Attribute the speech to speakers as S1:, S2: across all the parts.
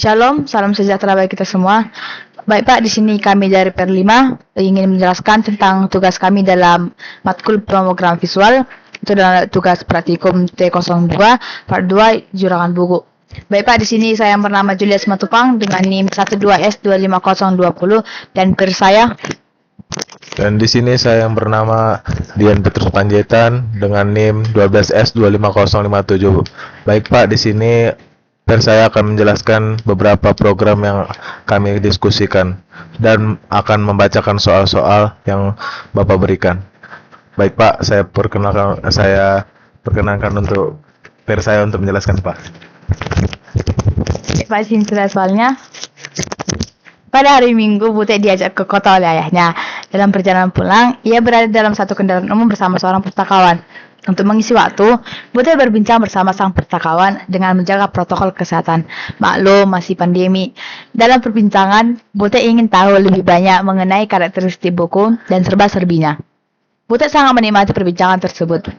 S1: Shalom, salam sejahtera bagi kita semua. Baik Pak, di sini kami dari Per5 ingin menjelaskan tentang tugas kami dalam matkul program visual. Itu adalah tugas praktikum T02 part 2 jurangan buku. Baik Pak, di sini saya yang bernama Julius Matupang dengan NIM 12S25020 dan per saya.
S2: Dan di sini saya yang bernama Dian Petrus Panjaitan dengan NIM 12S25057. Baik Pak, di sini saya akan menjelaskan beberapa program yang kami diskusikan dan akan membacakan soal-soal yang Bapak berikan. Baik Pak, saya perkenalkan untuk saya untuk menjelaskan Pak.
S1: Pak, sini sudah soalnya. Pada hari Minggu, Butet diajak ke kota oleh ayahnya. Dalam perjalanan pulang, ia berada dalam satu kendaraan umum bersama seorang pustakawan. Untuk mengisi waktu, Butet berbincang bersama sang pustakawan dengan menjaga protokol kesehatan. Maklum, masih pandemi. Dalam perbincangan, Butet ingin tahu lebih banyak mengenai karakteristik buku dan serba-serbinya. Butet sangat menikmati perbincangan tersebut.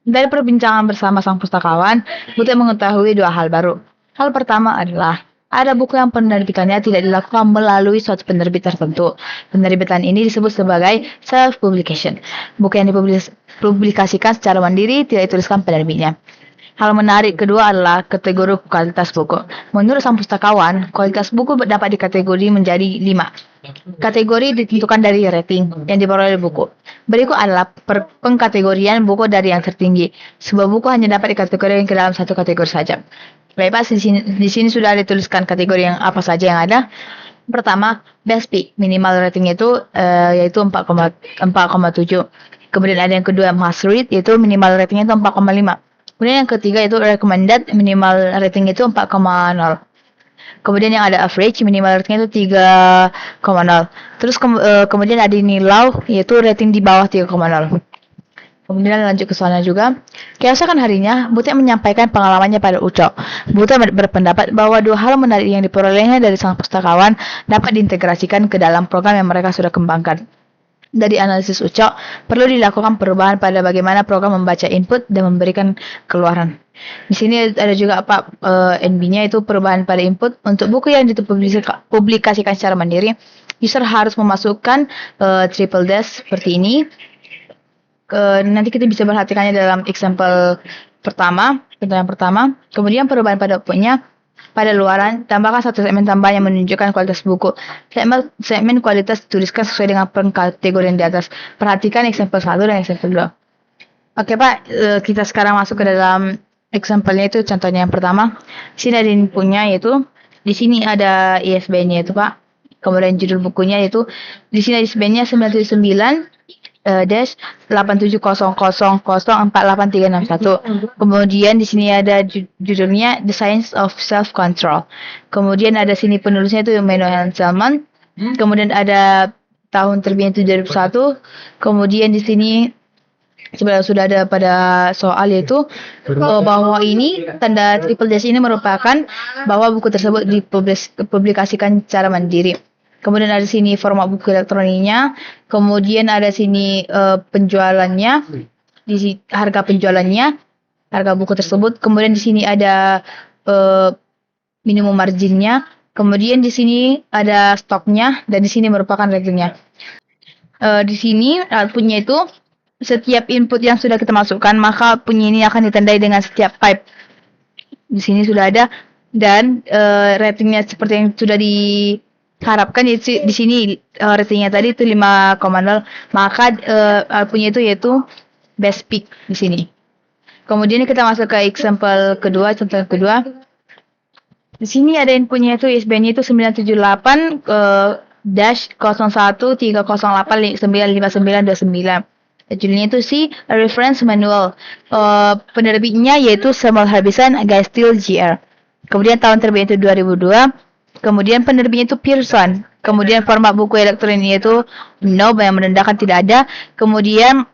S1: Dari perbincangan bersama sang pustakawan, Butet mengetahui dua hal baru. Hal pertama adalah ada buku yang penerbitannya tidak dilakukan melalui suatu penerbit tertentu. Penerbitan ini disebut sebagai self-publication. Buku yang dipublikasikan secara mandiri tidak dituliskan penerbitnya. Hal menarik kedua adalah kategori kualitas buku. Menurut sang pustakawan, kualitas buku dapat dikategori menjadi 5. Kategori ditentukan dari rating yang diperoleh buku. Berikut adalah pengkategorian buku dari yang tertinggi. Sebuah buku hanya dapat dikategorikan ke dalam satu kategori saja. Baik Pak, di sini sudah dituliskan kategori yang apa saja yang ada. Pertama, best pick, minimal rating itu yaitu 4,7. Kemudian ada yang kedua, must read, yaitu minimal ratingnya itu 4,5. Kemudian yang ketiga itu recommended, minimal rating itu 4,0. Kemudian yang ada average, minimal ratingnya itu 3,0. Terus kemudian ada ini low, yaitu rating di bawah 3,0. Kemudian lanjut ke soalnya juga. Keesokan harinya, Butet menyampaikan pengalamannya pada Ucok. Butet berpendapat bahwa dua hal menarik yang diperolehnya dari sang pustakawan dapat diintegrasikan ke dalam program yang mereka sudah kembangkan. Dari analisis Ucok, perlu dilakukan perubahan pada bagaimana program membaca input dan memberikan keluaran. Di sini ada juga Pak NB-nya itu perubahan pada input. Untuk buku yang dipublikasikan secara mandiri, user harus memasukkan triple dash seperti ini. Nanti kita bisa perhatikannya dalam example pertama, contoh yang pertama. Kemudian perubahan pada outputnya, pada luaran, tambahkan satu segmen tambahan yang menunjukkan kualitas buku. Segmen kualitas dituliskan sesuai dengan pengkategorian di atas. Perhatikan example 1 dan example 2. Oke Pak, kita sekarang masuk ke dalam example-nya itu, contohnya yang pertama. Di sini ada inputnya yaitu, di sini ada ISBN-nya itu Pak. Kemudian judul bukunya yaitu, di sini ISBN-nya 979 -870004831. Kemudian di sini ada judulnya The Science of Self Control. Kemudian ada sini penulisnya itu Manuel Selman. Kemudian ada tahun terbitnya itu 2001. Kemudian di sini sudah ada pada soal yaitu bahwa ini tanda triple dash ini merupakan bahwa buku tersebut dipublikasikan secara mandiri. Kemudian ada sini format buku elektroniknya, kemudian ada sini penjualannya, di harga penjualannya, harga buku tersebut. Kemudian di sini ada minimum marginnya, kemudian di sini ada stoknya, dan di sini merupakan ratingnya. Di sini outputnya itu setiap input yang sudah kita masukkan, maka outputnya ini akan ditandai dengan setiap type. Di sini sudah ada, dan ratingnya seperti yang sudah diharapkan yaitu di sini ratingnya tadi itu 5,0, maka outputnya itu yaitu best pick di sini. Kemudian kita masuk ke example kedua, contoh kedua. Di sini ada inputnya itu ISBN-nya itu 978 -0130895929. Judulnya itu reference manual. Penerbitnya yaitu Samuel Harbison, Geistil GR. Kemudian tahun terbit itu 2002. Kemudian penerbitnya itu Pearson. Kemudian format buku elektronik itu no, yang menandakan tidak ada. Kemudian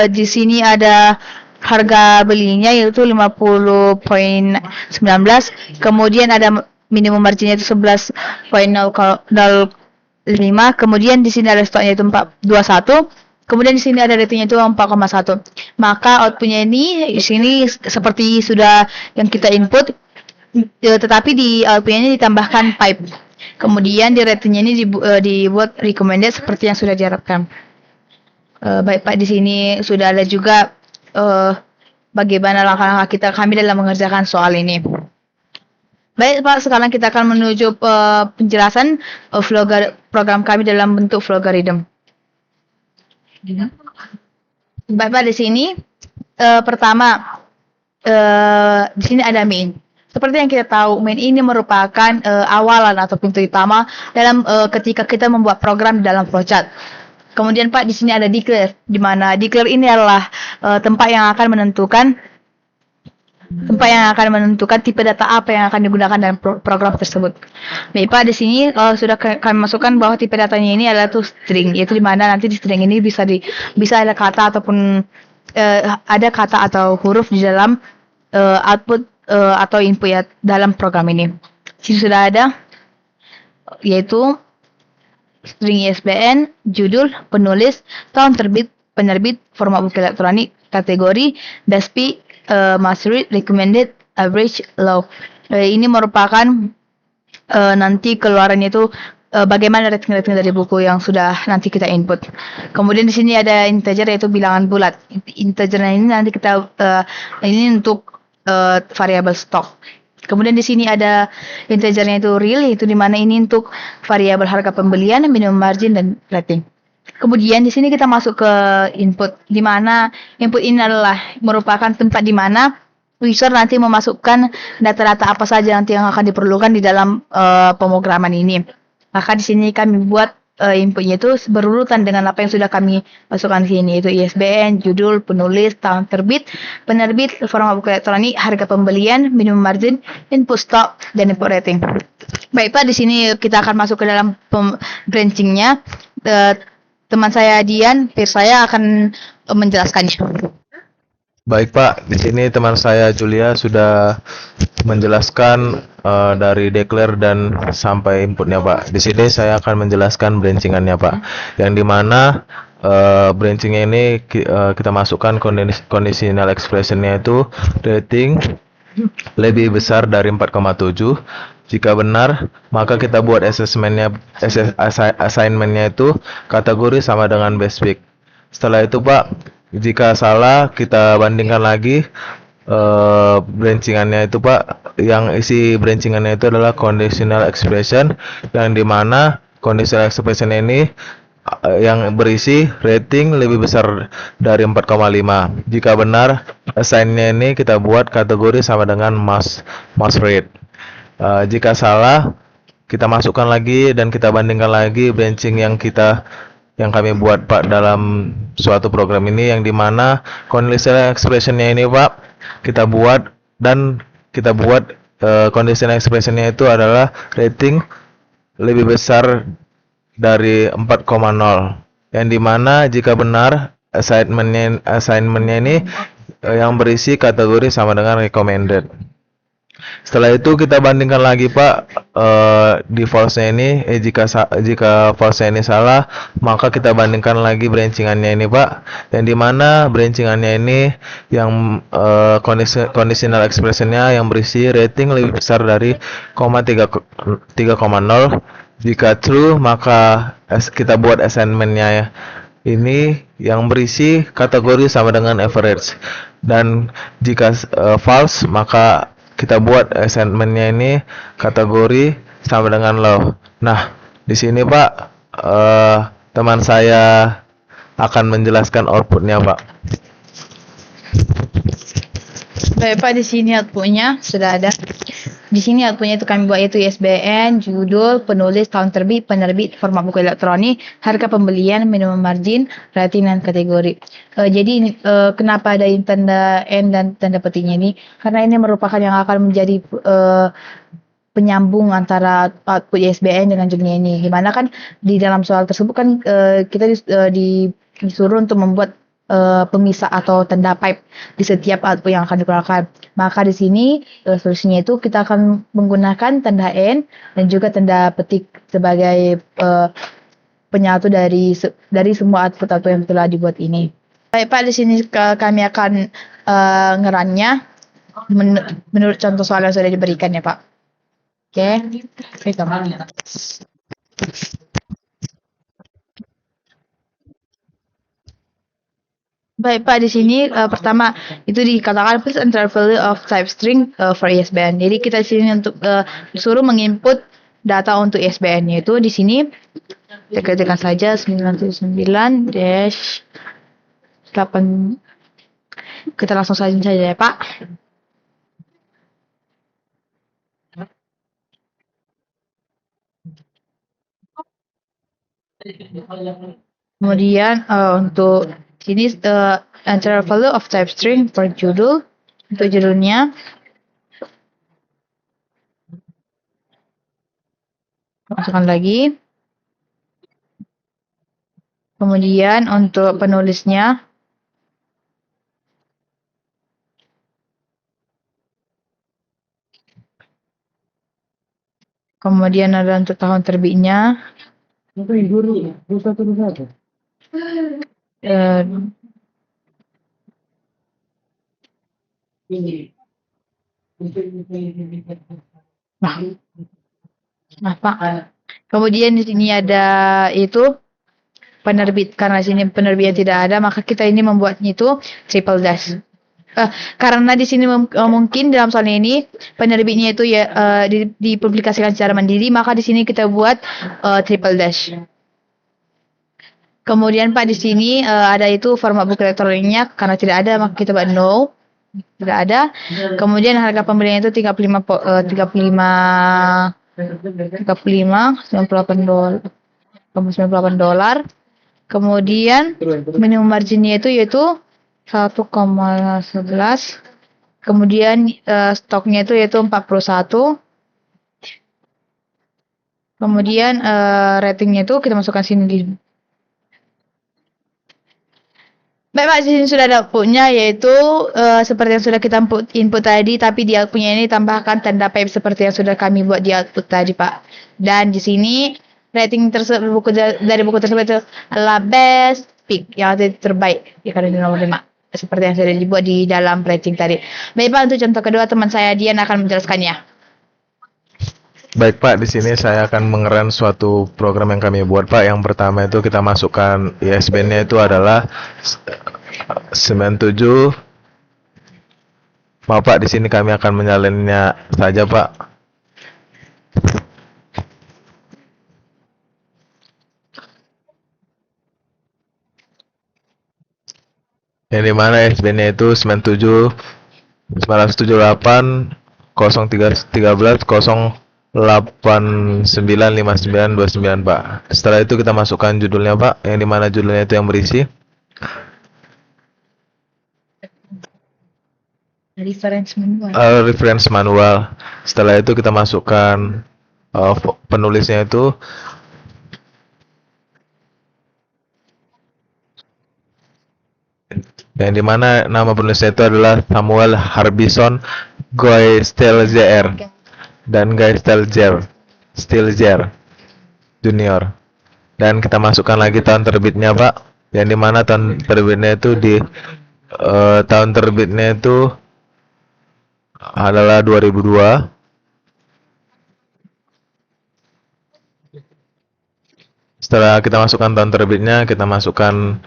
S1: di sini ada harga belinya yaitu 50.19. Kemudian ada minimum marginnya itu 11.05. Kemudian di sini ada stoknya itu 421. Kemudian di sini ada ratingnya itu 4,1. Maka outputnya ini di sini seperti sudah yang kita input, tetapi di outputnya ini ditambahkan pipe. Kemudian di ratingnya ini dibuat recommended seperti yang sudah diharapkan. Baik Pak, di sini sudah ada juga bagaimana langkah-langkah kami dalam mengerjakan soal ini. Baik Pak, sekarang kita akan menuju penjelasan program kami dalam bentuk flow algorithm. Baik Pak, di sini pertama di sini ada main. Seperti yang kita tahu, main ini merupakan awalan atau pintu utama dalam ketika kita membuat program di dalam flowchart. Kemudian Pak, di sini ada declare, di mana declare ini adalah tempat yang akan menentukan tipe data apa yang akan digunakan dalam program tersebut. Baik Pak, di sini sudah kami masukkan bahwa tipe datanya ini adalah string, yaitu di mana nanti di string ini bisa ada kata ataupun ada kata atau huruf di dalam output atau input ya dalam program ini. Di sini sudah ada yaitu string ISBN, judul, penulis, tahun terbit, penerbit, format buku elektronik, kategori, DASPI, must read, recommended, average, low. Ini merupakan nanti keluarannya itu bagaimana rating dari buku yang sudah nanti kita input. Kemudian di sini ada integer yaitu bilangan bulat. Integer ini nanti kita ini untuk variabel stok. Kemudian di sini ada integernya itu real, yaitu di mana ini untuk variabel harga pembelian, minimum margin dan rating. Kemudian di sini kita masuk ke input, di mana input ini adalah merupakan tempat di mana user nanti memasukkan data-data apa saja nanti yang akan diperlukan di dalam pemrograman ini. Maka di sini kami buat inputnya itu berurutan dengan apa yang sudah kami masukkan di sini, yaitu ISBN, judul, penulis, tahun terbit, penerbit, format buku elektronik, harga pembelian, minimum margin, input stock, dan input rating. Baik Pak, di sini kita akan masuk ke dalam branchingnya. Teman saya Dian, peer saya akan menjelaskannya.
S2: Baik Pak, di sini teman saya Julia sudah menjelaskan dari declare dan sampai inputnya Pak. Di sini saya akan menjelaskan brancingannya Pak, yang dimana branchingnya ini kita masukkan conditional expressionnya itu rating lebih besar dari 4,7. Jika benar, maka kita buat assignmentnya itu kategori sama dengan basic. Setelah itu Pak, jika salah kita bandingkan lagi brancingannya itu Pak, yang isi brancingannya itu adalah conditional expression, yang dimana conditional expression ini yang berisi rating lebih besar dari 4,5. Jika benar, assign-nya ini kita buat kategori sama dengan must read. Jika salah, kita masukkan lagi dan kita bandingkan lagi branching yang kami buat Pak dalam suatu program ini, yang dimana conditional expressionnya ini Pak kita buat conditional expressionnya itu adalah rating lebih besar dari 4,0, yang dimana jika benar assignmentnya ini yang berisi kategori sama dengan recommended. Setelah itu kita bandingkan lagi Pak di false-nya ini, jika false-nya ini salah, maka kita bandingkan lagi brancingannya ini Pak, yang dimana brancingannya ini yang conditional expression-nya yang berisi rating lebih besar dari 3,0. Jika true, maka kita buat assignment-nya ini yang berisi kategori sama dengan average, dan jika false, maka kita buat assignment-nya ini kategori sama dengan low. Nah, di sini Pak, teman saya akan menjelaskan outputnya Pak.
S1: Baik Pak, di sini outputnya sudah ada. Di sini outputnya itu kami buat yaitu ISBN, judul, penulis, tahun terbit, penerbit, format buku elektronik, harga pembelian, minimum margin, rating dan kategori. Jadi kenapa ada tanda N dan tanda petiknya ini? Karena ini merupakan yang akan menjadi penyambung antara output ISBN dengan judulnya ini. Gimana kan di dalam soal tersebut kan kita disuruh untuk membuat pemisah atau tanda pipe di setiap output yang akan dikeluarkan. Maka di sini solusinya itu kita akan menggunakan tanda N dan juga tanda petik sebagai penyatu dari semua output yang telah dibuat ini. Baik Pak, di sini kami akan ngerannya menurut contoh soal yang sudah diberikan ya Pak. Oke, baik. Baik Pak, di sini pertama itu dikatakan please enter value of type string for ISBN. Jadi kita di sini untuk disuruh menginput data untuk ISBN, yaitu di sini kita ketikkan saja 979 dash 8. Kita langsung saja ya Pak. Kemudian untuk sini enter value of type string for judul, untuk judulnya masukkan lagi. Kemudian untuk penulisnya kemudian ada untuk tahun terbitnya. Nah, Pak. Kemudian di sini ada itu penerbit. Karena di sini penerbitnya tidak ada, maka kita ini membuatnya itu triple dash. Karena di sini mungkin dalam soal ini penerbitnya itu ya dipublikasikan secara mandiri, maka di sini kita buat triple dash. Kemudian Pak di sini ada itu format buku elektroniknya, karena tidak ada maka kita buat no, tidak ada. Kemudian harga pembelian itu 98 $98. Kemudian minimum marginnya itu yaitu 1,11. Kemudian stoknya itu yaitu 41. Kemudian ratingnya itu kita masukkan sini. Baik Pak, di sini sudah ada outputnya, yaitu seperti yang sudah kita input tadi, tapi di outputnya ini tambahkan tanda pipe seperti yang sudah kami buat di output tadi Pak. Dan di sini rating dari buku tersebut itu adalah best pick, yang terbaik di kategori nomor 5. Seperti yang sudah dibuat di dalam rating tadi. Baik Pak, untuk contoh kedua teman saya Dian akan menjelaskannya.
S2: Baik Pak, di sini saya akan mengeran suatu program yang kami buat Pak. Yang pertama itu kita masukkan ISBN-nya itu adalah 97. Maaf Pak, di sini kami akan menyalinnya saja Pak. Yang dimana ISBN-nya itu 97 978 0313 0895929 Pak. Setelah itu kita masukkan judulnya Pak, yang dimana judulnya itu yang berisi reference manual. Setelah itu kita masukkan penulisnya itu yang dimana nama penulisnya itu adalah Samuel Harbison Goistelzer dan Goistelzer Junior. Dan kita masukkan lagi tahun terbitnya Pak, yang dimana tahun terbitnya itu tahun terbitnya itu adalah 2002. Setelah kita masukkan tahun terbitnya, kita masukkan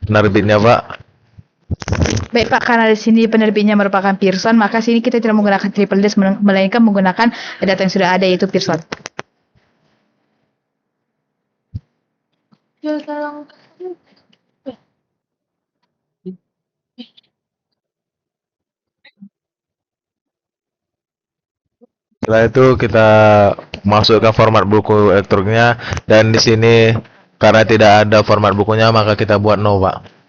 S2: penerbitnya Pak.
S1: Baik Pak, karena di sini penerbitnya merupakan Pearson, maka sini kita tidak menggunakan triple dash, melainkan menggunakan data yang sudah ada, yaitu Pearson.
S2: Setelah itu kita masukkan format buku elektroniknya, dan di sini karena tidak ada format bukunya maka kita buat no Pak.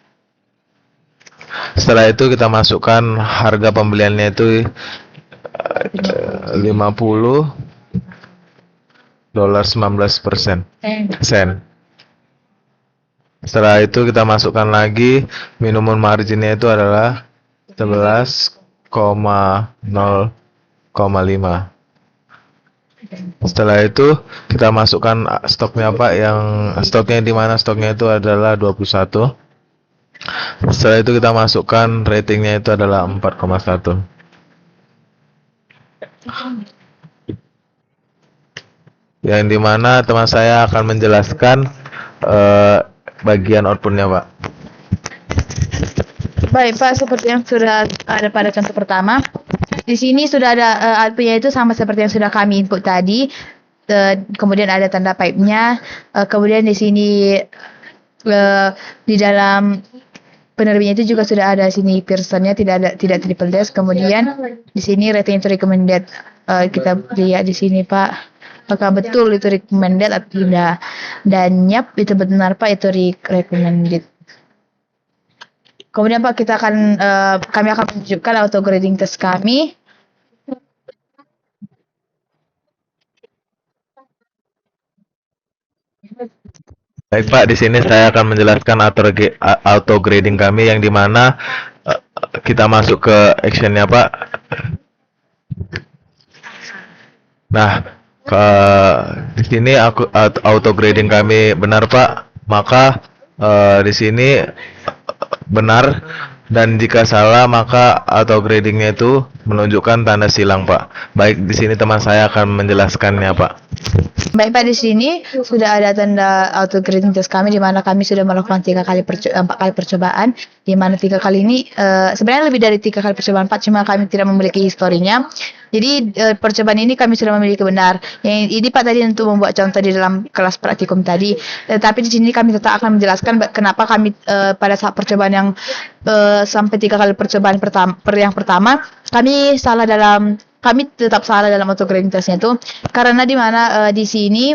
S2: Setelah itu kita masukkan harga pembeliannya itu $50 19%. Setelah itu kita masukkan lagi minimum marginnya itu adalah 11,0,5. Setelah itu kita masukkan stoknya Pak, yang stoknya di mana stoknya itu adalah 21. Setelah itu kita masukkan ratingnya itu adalah 4,1. Yang dimana teman saya akan menjelaskan bagian outputnya Pak.
S1: Baik Pak, seperti yang sudah ada pada contoh pertama, di sini sudah ada outputnya itu sama seperti yang sudah kami input tadi. Kemudian ada tanda pipe-nya. Kemudian di sini di dalam penerbitnya itu juga sudah ada sini Pearson-nya, tidak triple dash. Kemudian di sini rating itu recommended. Kita lihat di sini Pak, apakah betul itu recommended atau tidak. Dan yap, itu benar Pak, itu recommended. Kemudian Pak, kami akan menunjukkan auto grading test kami.
S2: Baik Pak, di sini saya akan menjelaskan auto grading kami, yang dimana kita masuk ke actionnya Pak. Nah, di sini auto grading kami benar Pak, maka di sini benar, dan jika salah maka auto gradingnya itu menunjukkan tanda silang Pak. Baik, di sini teman saya akan menjelaskannya Pak.
S1: Baik Pak, di sini sudah ada tanda auto grading test kami, di mana kami sudah melakukan 4 kali percobaan, di mana 3 kali ini sebenarnya lebih dari 3 kali percobaan Pak, cuma kami tidak memiliki historinya. Jadi percobaan ini kami sudah memiliki benar. Yang ini Pak tadi untuk membuat contoh di dalam kelas praktikum tadi. Tapi di sini kami tetap akan menjelaskan kenapa kami pada saat percobaan yang sampai 3 kali percobaan yang pertama kami tetap salah dalam auto grading testnya itu, karena di mana di sini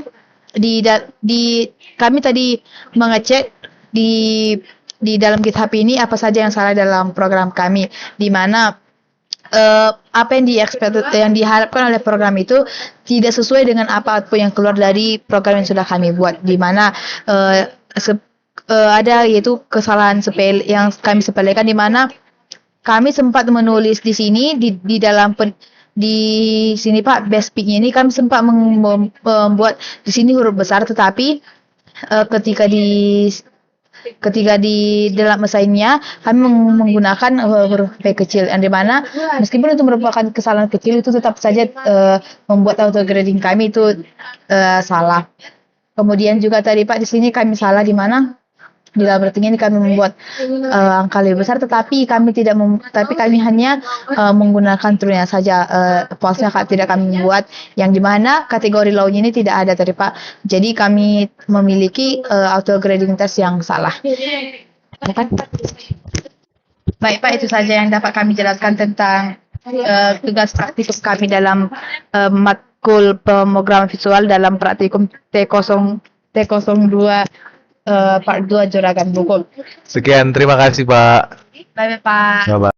S1: kami tadi mengecek di dalam GitHub ini apa saja yang salah dalam program kami, di mana apa yang diharapkan oleh program itu tidak sesuai dengan apa output yang keluar dari program yang sudah kami buat, di mana ada yaitu kesalahan sepele yang kami sepelekan, di mana kami sempat menulis di sini di dalam di sini Pak, base peak-nya ini kami sempat membuat di sini huruf besar, tetapi ketika di dalam mesinnya kami menggunakan huruf P kecil, yang dimana meskipun itu merupakan kesalahan kecil, itu tetap saja membuat auto grading kami itu salah. Kemudian juga tadi Pak, di sini kami salah di mana di dalam rating ini kami membuat angka lebih besar, tetapi kami hanya menggunakan true-nya saja, false-nya tidak kami buat, yang dimana kategori low-nya ini tidak ada tadi Pak. Jadi kami memiliki auto grading test yang salah. Baik Pak, itu saja yang dapat kami jelaskan tentang tugas praktikum kami dalam matkul pemrograman visual dalam praktikum T02 part 2 Juragan Bogor.
S2: Sekian, terima kasih Pak.
S1: Bye Pak.
S2: Bye-bye.